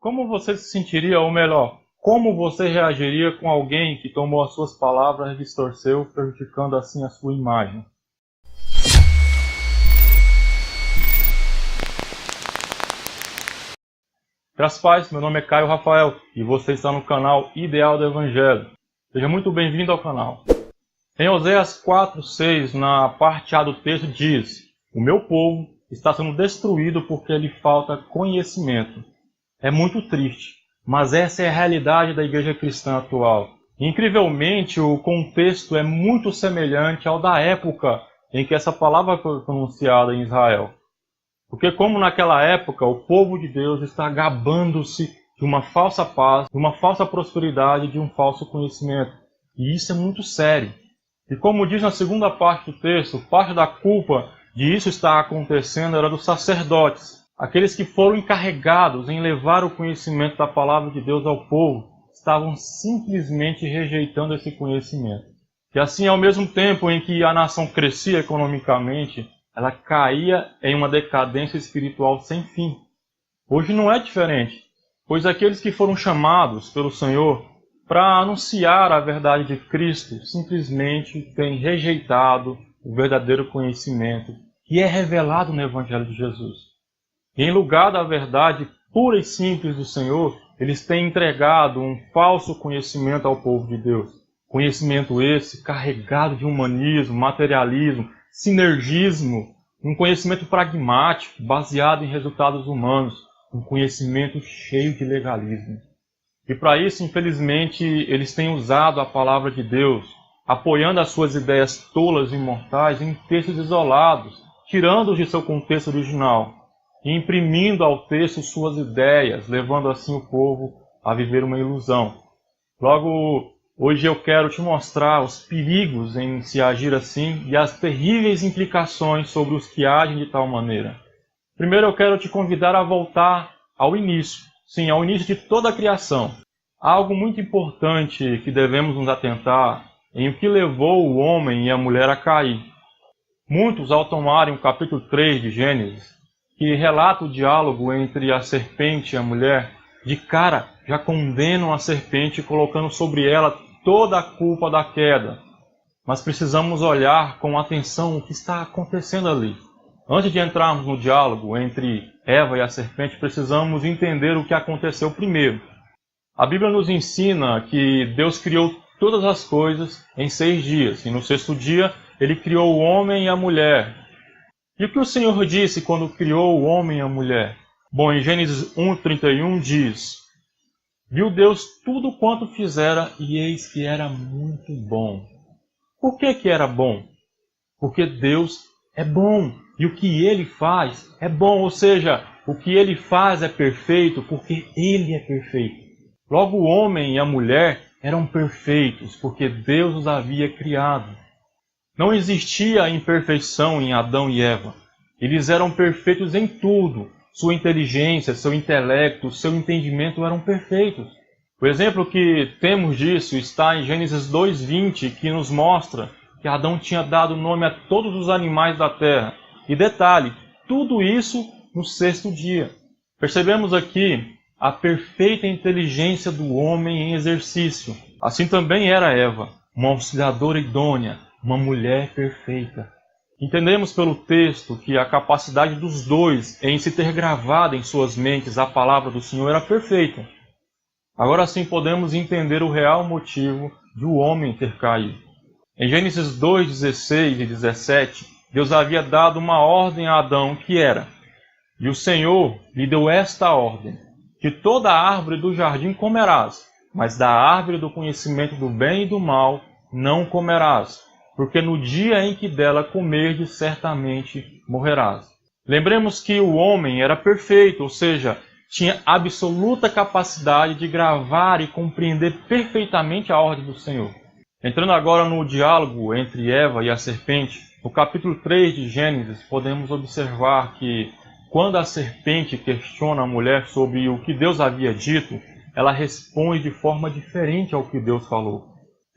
Como você se sentiria, ou melhor, como você reagiria com alguém que tomou as suas palavras e distorceu, prejudicando assim a sua imagem? Graças a Deus, meu nome é Caio Rafael e você está no canal Ideal do Evangelho. Seja muito bem-vindo ao canal. Em Oséias 4:6, na parte A do texto, diz: "O meu povo está sendo destruído porque lhe falta conhecimento." É muito triste, mas essa é a realidade da igreja cristã atual. Incrivelmente, o contexto é muito semelhante ao da época em que essa palavra foi pronunciada em Israel. Porque como naquela época o povo de Deus está gabando-se de uma falsa paz, de uma falsa prosperidade, de um falso conhecimento. E isso é muito sério. E como diz na segunda parte do texto, parte da culpa de isso estar acontecendo era dos sacerdotes. Aqueles que foram encarregados em levar o conhecimento da palavra de Deus ao povo, estavam simplesmente rejeitando esse conhecimento. E assim, ao mesmo tempo em que a nação crescia economicamente, ela caía em uma decadência espiritual sem fim. Hoje não é diferente, pois aqueles que foram chamados pelo Senhor para anunciar a verdade de Cristo simplesmente têm rejeitado o verdadeiro conhecimento que é revelado no Evangelho de Jesus. E em lugar da verdade pura e simples do Senhor, eles têm entregado um falso conhecimento ao povo de Deus. Conhecimento esse carregado de humanismo, materialismo, sinergismo, um conhecimento pragmático, baseado em resultados humanos, um conhecimento cheio de legalismo. E para isso, infelizmente, eles têm usado a palavra de Deus, apoiando as suas ideias tolas e mortais em textos isolados, tirando-os de seu contexto original, e imprimindo ao texto suas ideias, levando assim o povo a viver uma ilusão. Logo, hoje eu quero te mostrar os perigos em se agir assim e as terríveis implicações sobre os que agem de tal maneira. Primeiro eu quero te convidar a voltar ao início, sim, ao início de toda a criação. Há algo muito importante que devemos nos atentar em o que levou o homem e a mulher a cair. Muitos, ao tomarem o capítulo 3 de Gênesis, que relata o diálogo entre a serpente e a mulher, de cara já condenam a serpente colocando sobre ela toda a culpa da queda. Mas precisamos olhar com atenção o que está acontecendo ali. Antes de entrarmos no diálogo entre Eva e a serpente, precisamos entender o que aconteceu primeiro. A Bíblia nos ensina que Deus criou todas as coisas em 6 dias, e no 6º dia Ele criou o homem e a mulher. E o que o Senhor disse quando criou o homem e a mulher? Bom, em Gênesis 1:31 diz: "Viu Deus tudo quanto fizera, e eis que era muito bom." Por que era bom? Porque Deus é bom, e o que Ele faz é bom, ou seja, o que Ele faz é perfeito porque Ele é perfeito. Logo, o homem e a mulher eram perfeitos porque Deus os havia criado. Não existia imperfeição em Adão e Eva. Eles eram perfeitos em tudo. Sua inteligência, seu intelecto, seu entendimento eram perfeitos. O exemplo que temos disso está em Gênesis 2:20, que nos mostra que Adão tinha dado nome a todos os animais da terra. E detalhe, tudo isso no 6º dia. Percebemos aqui a perfeita inteligência do homem em exercício. Assim também era Eva, uma auxiliadora idônea, uma mulher perfeita. Entendemos pelo texto que a capacidade dos dois em se ter gravado em suas mentes a palavra do Senhor era perfeita. Agora sim podemos entender o real motivo de o homem ter caído. Em Gênesis 2:16 e 17, Deus havia dado uma ordem a Adão que era: "E o Senhor lhe deu esta ordem: de toda a árvore do jardim comerás, mas da árvore do conhecimento do bem e do mal não comerás, porque no dia em que dela comerdes, certamente morrerás." Lembremos que o homem era perfeito, ou seja, tinha absoluta capacidade de gravar e compreender perfeitamente a ordem do Senhor. Entrando agora no diálogo entre Eva e a serpente, no capítulo 3 de Gênesis, podemos observar que quando a serpente questiona a mulher sobre o que Deus havia dito, ela responde de forma diferente ao que Deus falou.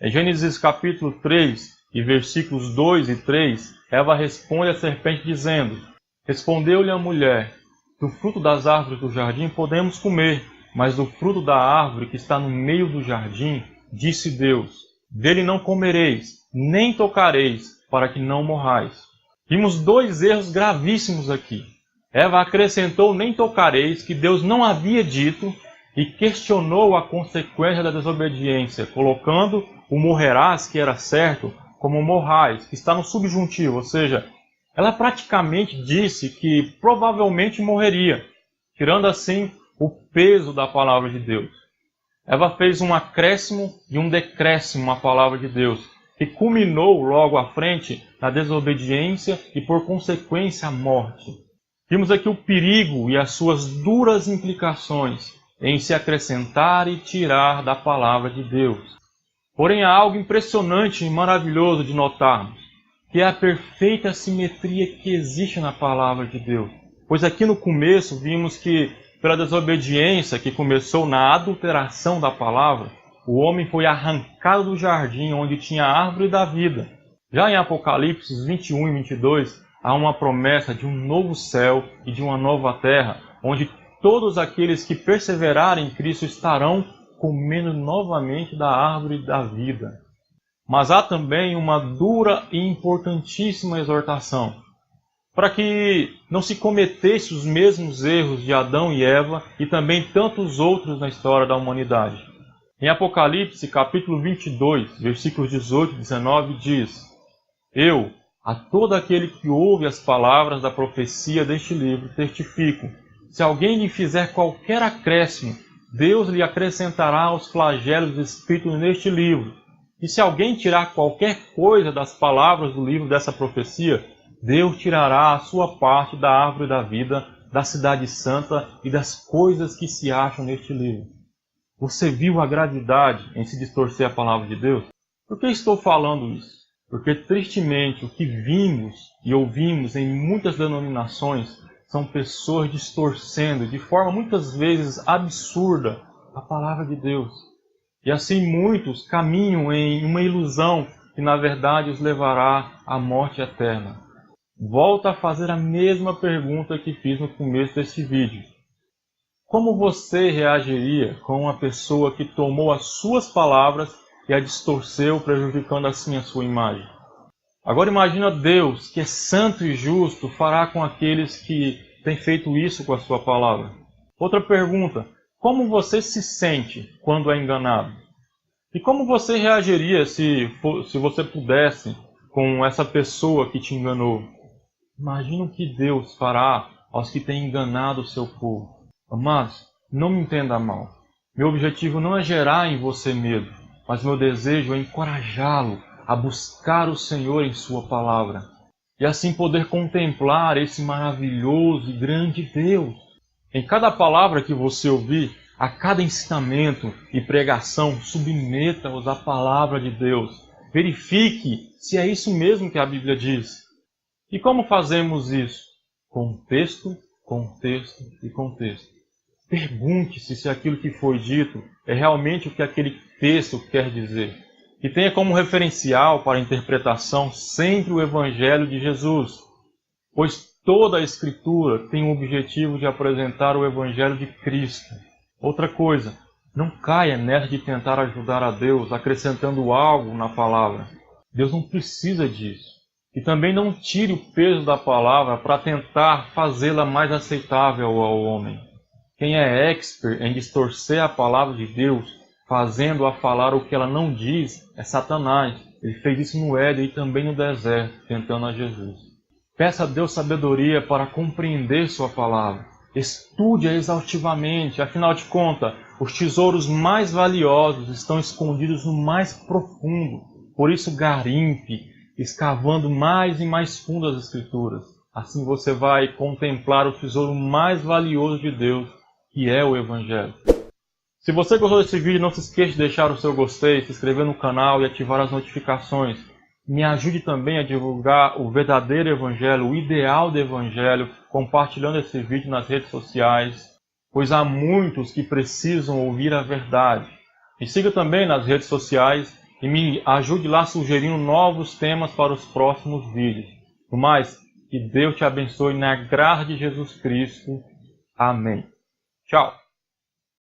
Em Gênesis capítulo 3, e versículos 2 e 3, Eva responde à serpente dizendo: "Respondeu-lhe a mulher: do fruto das árvores do jardim podemos comer, Mas do fruto da árvore que está no meio do jardim, disse Deus: dele não comereis, nem tocareis, para que não morrais. Vimos dois erros gravíssimos aqui. Eva acrescentou nem tocareis, que Deus não havia dito, e questionou a consequência da desobediência, colocando o morrerás, que era certo, como morrais, que está no subjuntivo, ou seja, ela praticamente disse que provavelmente morreria, tirando assim o peso da palavra de Deus. Eva fez um acréscimo e um decréscimo à palavra de Deus, que culminou logo à frente na desobediência e, por consequência, a morte. Vimos aqui o perigo e as suas duras implicações em se acrescentar e tirar da palavra de Deus. Porém, há algo impressionante e maravilhoso de notarmos, que é a perfeita simetria que existe na palavra de Deus. Pois aqui no começo vimos que, pela desobediência que começou na adulteração da palavra, o homem foi arrancado do jardim onde tinha a árvore da vida. Já em Apocalipse 21 e 22, há uma promessa de um novo céu e de uma nova terra, onde todos aqueles que perseverarem em Cristo estarão comendo novamente da árvore da vida. Mas há também uma dura e importantíssima exortação, para que não se cometesse os mesmos erros de Adão e Eva e também tantos outros na história da humanidade. Em Apocalipse, capítulo 22, versículos 18 e 19, diz: eu, a todo aquele que ouve as palavras da profecia deste livro, testifico, se alguém lhe fizer qualquer acréscimo, Deus lhe acrescentará os flagelos escritos neste livro. E se alguém tirar qualquer coisa das palavras do livro dessa profecia, Deus tirará a sua parte da árvore da vida, da cidade santa e das coisas que se acham neste livro. Você viu a gravidade em se distorcer a palavra de Deus? Por que estou falando isso? Porque tristemente o que vimos e ouvimos em muitas denominações são pessoas distorcendo de forma muitas vezes absurda a palavra de Deus. E assim muitos caminham em uma ilusão que na verdade os levará à morte eterna. Volto a fazer a mesma pergunta que fiz no começo deste vídeo. Como você reagiria com uma pessoa que tomou as suas palavras e a distorceu, prejudicando assim a sua imagem? Agora imagina Deus, que é santo e justo, fará com aqueles que têm feito isso com a sua palavra. Outra pergunta: como você se sente quando é enganado? E como você reagiria se você pudesse com essa pessoa que te enganou? Imagina o que Deus fará aos que têm enganado o seu povo. Amados, não me entenda mal. Meu objetivo não é gerar em você medo, mas meu desejo é encorajá-lo a buscar o Senhor em sua palavra, e assim poder contemplar esse maravilhoso e grande Deus. Em cada palavra que você ouvir, a cada ensinamento e pregação, submeta-os à palavra de Deus. Verifique se é isso mesmo que a Bíblia diz. E como fazemos isso? Contexto, contexto e contexto. Pergunte-se se aquilo que foi dito é realmente o que aquele texto quer dizer. E tenha como referencial para a interpretação sempre o Evangelho de Jesus, pois toda a Escritura tem o objetivo de apresentar o Evangelho de Cristo. Outra coisa, não caia nessa de tentar ajudar a Deus acrescentando algo na palavra. Deus não precisa disso. E também não tire o peso da palavra para tentar fazê-la mais aceitável ao homem. Quem é expert em distorcer a palavra de Deus, fazendo-a falar o que ela não diz, é Satanás. Ele fez isso no Éden e também no deserto, tentando a Jesus. Peça a Deus sabedoria para compreender sua palavra. Estude-a exaustivamente, afinal de contas, os tesouros mais valiosos estão escondidos no mais profundo. Por isso, garimpe, escavando mais e mais fundo as Escrituras. Assim você vai contemplar o tesouro mais valioso de Deus, que é o Evangelho. Se você gostou desse vídeo, não se esqueça de deixar o seu gostei, se inscrever no canal e ativar as notificações. Me ajude também a divulgar o verdadeiro Evangelho, o ideal do Evangelho, compartilhando esse vídeo nas redes sociais, pois há muitos que precisam ouvir a verdade. Me siga também nas redes sociais e me ajude lá sugerindo novos temas para os próximos vídeos. No mais, que Deus te abençoe na graça de Jesus Cristo. Amém. Tchau.